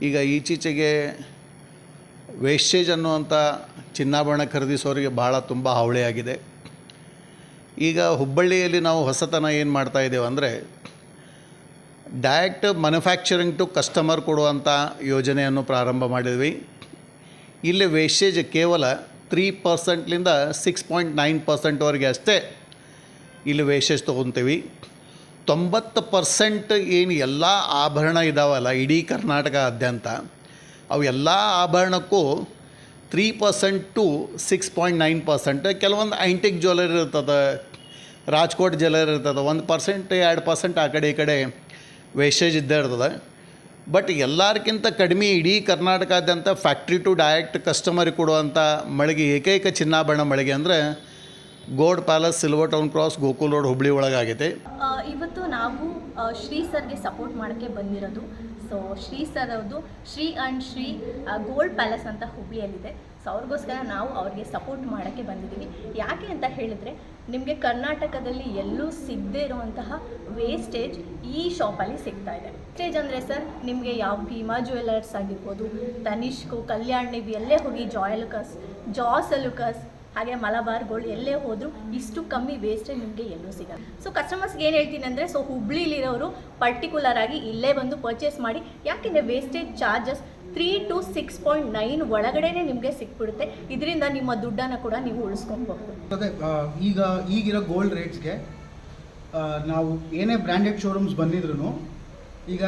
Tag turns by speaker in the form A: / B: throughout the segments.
A: ಈಗ ಈಚೀಚೆಗೆ ವೇಸ್ಟೇಜ್ ಅನ್ನುವಂಥ ಚಿನ್ನಾಭರಣ ಖರೀದಿಸೋರಿಗೆ ಭಾಳ ತುಂಬ ಹಾವಳಿಯಾಗಿದೆ. ಈಗ ಹುಬ್ಬಳ್ಳಿಯಲ್ಲಿ ನಾವು ಹೊಸತನ ಏನು ಮಾಡ್ತಾಯಿದ್ದೇವೆ ಅಂದರೆ ಡೈರೆಕ್ಟ್ ಮ್ಯಾನುಫ್ಯಾಕ್ಚರಿಂಗ್ ಟು ಕಸ್ಟಮರ್ ಕೊಡುವಂಥ ಯೋಜನೆಯನ್ನು ಪ್ರಾರಂಭ ಮಾಡಿದ್ವಿ. ಇಲ್ಲಿ ವೇಸ್ಟೇಜ್ ಕೇವಲ 3%ಲಿಂದ 6.9%ವರೆಗೆ ಅಷ್ಟೇ ಇಲ್ಲಿ ವೇಸ್ಟೇಜ್ ತೊಗೊತೀವಿ. 90% ಏನು ಎಲ್ಲ ಆಭರಣ ಇದ್ದಾವಲ್ಲ ಇಡೀ ಕರ್ನಾಟಕದಾದ್ಯಂತ ಅವು ಎಲ್ಲ ಆಭರಣಕ್ಕೂ 3% ಟು 6.9%. ಕೆಲವೊಂದು ಆ್ಯಂಟಿಕ್ ಜ್ಯುವೆಲರಿ ಇರ್ತದೆ, ರಾಜ್ಕೋಟ್ ಜ್ಯುವೆಲರಿ ಇರ್ತದೆ, 1% 2% ಆ ಕಡೆ ಈ ಕಡೆ ವೇಸ್ಟೇಜ್ ಇದ್ದೇ ಇರ್ತದೆ. ಬಟ್ ಎಲ್ಲರಿಗಿಂತ ಕಡಿಮೆ ಇಡೀ ಕರ್ನಾಟಕದಾದ್ಯಂತ ಫ್ಯಾಕ್ಟ್ರಿ ಟು ಡೈರೆಕ್ಟ್ ಕಸ್ಟಮರಿಗೆ ಕೊಡುವಂಥ ಮಳಿಗೆ ಏಕೈಕ ಚಿನ್ನಾಭರಣ ಮಳಿಗೆ ಅಂದರೆ gold palace, silver town cross, Gokul road, Hubballi ಒಳಗಾಗಿದೆ.
B: ಇವತ್ತು ನಾವು ಶ್ರೀ ಸರ್ಗೆ ಸಪೋರ್ಟ್ ಮಾಡೋಕ್ಕೆ ಬಂದಿರೋದು. ಸೊ ಶ್ರೀ ಸರ್ ಅವ್ರದ್ದು Shri and Shri gold palace ಅಂತ ಹುಬ್ಬಳ್ಳಿಯಲ್ಲಿದೆ. ಸೊ ಅವ್ರಿಗೋಸ್ಕರ ನಾವು ಅವ್ರಿಗೆ ಸಪೋರ್ಟ್ ಮಾಡೋಕ್ಕೆ ಬಂದಿದ್ದೀವಿ. ಯಾಕೆ ಅಂತ ಹೇಳಿದರೆ ನಿಮಗೆ ಕರ್ನಾಟಕದಲ್ಲಿ ಎಲ್ಲೂ ಸಿಗದೇ ಇರುವಂತಹ ವೇಸ್ಟೇಜ್ ಈ ಶಾಪಲ್ಲಿ ಸಿಗ್ತಾ ಇದೆ. ವೇಸ್ಟೇಜ್ ಅಂದರೆ ಸರ್ ನಿಮಗೆ ಯಾವ ಭೀಮಾ ಜ್ಯುವೆಲರ್ಸ್ ಆಗಿರ್ಬೋದು, ತನಿಷ್ಕು, ಕಲ್ಯಾಣ್, ನೀವು ಎಲ್ಲೇ ಹೋಗಿ ಜಾಸ್ ಅಲುಕಸ್ ಹಾಗೆ ಮಲಬಾರ್ ಗೋಲ್ಡ್ ಎಲ್ಲೇ ಹೋದರೂ ಇಷ್ಟು ಕಮ್ಮಿ ವೇಸ್ಟೇಜ್ ನಿಮಗೆ ಎಲ್ಲೂ ಸಿಗಲ್ಲ. ಸೊ ಕಸ್ಟಮರ್ಸ್ಗೆ ಏನು ಹೇಳ್ತೀನಿ ಅಂದರೆ ಹುಬ್ಳಿಲಿರೋರು ಪರ್ಟಿಕ್ಯುಲರ್ ಆಗಿ ಇಲ್ಲೇ ಬಂದು ಪರ್ಚೇಸ್ ಮಾಡಿ. ಯಾಕೆಂದರೆ ವೇಸ್ಟೇಜ್ ಚಾರ್ಜಸ್ 3 to 6.9 ಒಳಗಡೆನೇ ನಿಮಗೆ ಸಿಕ್ಬಿಡುತ್ತೆ. ಇದರಿಂದ ನಿಮ್ಮ ದುಡ್ಡನ್ನು ಕೂಡ ನೀವು ಉಳಿಸ್ಕೊಬಹುದು.
C: ಅದೇ ಈಗಿರೋ ಗೋಲ್ಡ್ ರೇಟ್ಸ್ಗೆ ನಾವು ಏನೇ ಬ್ರ್ಯಾಂಡೆಡ್ ಶೋರೂಮ್ಸ್ ಬಂದಿದ್ರು, ಈಗ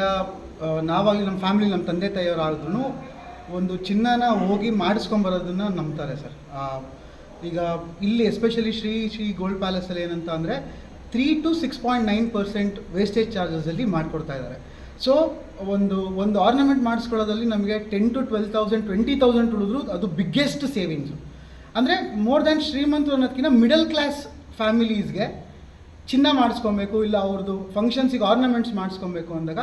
C: ನಾವಾಗಲಿ ನಮ್ಮ ಫ್ಯಾಮಿಲಿ, ನಮ್ಮ ತಂದೆ ತಾಯಿಯವರಾದ್ರೂ ಒಂದು ಚಿನ್ನನ ಹೋಗಿ ಮಾಡಿಸ್ಕೊಂಬರೋದನ್ನು ನಂಬ್ತಾರೆ ಸರ್. ಈಗ ಇಲ್ಲಿ ಎಸ್ಪೆಷಲಿ ಶ್ರೀ ಗೋಲ್ಡ್ ಪ್ಯಾಲೇಸಲ್ಲಿ ಏನಂತ ಅಂದರೆ 3 to 6.9% ವೇಸ್ಟೇಜ್ ಚಾರ್ಜಸಲ್ಲಿ ಮಾಡಿಕೊಡ್ತಾ ಇದ್ದಾರೆ. ಸೊ ಒಂದು ಆರ್ನಮೆಂಟ್ ಮಾಡಿಸ್ಕೊಳ್ಳೋದಲ್ಲಿ ನಮಗೆ 10 to 12,000 20,000 ಉಳಿದ್ರು ಅದು ಬಿಗ್ಗೆಸ್ಟ್ ಸೇವಿಂಗ್ಸು. ಅಂದರೆ ಮೋರ್ ದ್ಯಾನ್ ಶ್ರೀಮಂತರು ಅನ್ನೋದಕ್ಕಿಂತ ಮಿಡಲ್ ಕ್ಲಾಸ್ ಫ್ಯಾಮಿಲೀಸ್ಗೆ ಚಿನ್ನ ಮಾಡಿಸ್ಕೊಬೇಕು, ಇಲ್ಲ ಅವ್ರದ್ದು ಫಂಕ್ಷನ್ಸಿಗೆ ಆರ್ನಮೆಂಟ್ಸ್ ಮಾಡಿಸ್ಕೊಬೇಕು ಅಂದಾಗ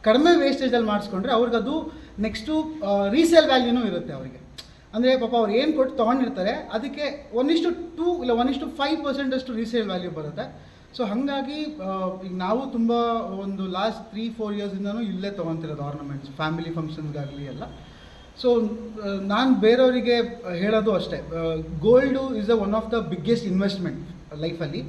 C: ಕಡಿಮೆ ವೇಸ್ಟೇಜಲ್ಲಿ ಮಾಡಿಸ್ಕೊಂಡ್ರೆ ಅವ್ರಿಗದು ನೆಕ್ಸ್ಟು ರೀಸೇಲ್ ವ್ಯಾಲ್ಯೂನೂ ಇರುತ್ತೆ ಅವರಿಗೆ. ಅಂದರೆ ಪಾಪ ಅವ್ರು ಏನು ಕೊಟ್ಟು ತೊಗೊಂಡಿರ್ತಾರೆ ಅದಕ್ಕೆ 1:2 ಇಲ್ಲ 1:5% ಅಷ್ಟು ರೀಸೇಲ್ ವ್ಯಾಲ್ಯೂ ಬರುತ್ತೆ. ಸೊ ಹಾಗಾಗಿ ಈಗ ನಾವು ತುಂಬ ಒಂದು ಲಾಸ್ಟ್ 3-4 ಇಯರ್ಸಿಂದನೂ ಇಲ್ಲೇ ತೊಗೊತಿರೋದು ಆರ್ನಮೆಂಟ್ಸ್, ಫ್ಯಾಮಿಲಿ ಫಂಕ್ಷನ್ಸ್ಗಾಗಲಿ ಎಲ್ಲ. ಸೊ ನಾನು ಬೇರೆಯವರಿಗೆ ಹೇಳೋದು ಅಷ್ಟೇ, gold is one of the biggest investment ಲೈಫಲ್ಲಿ.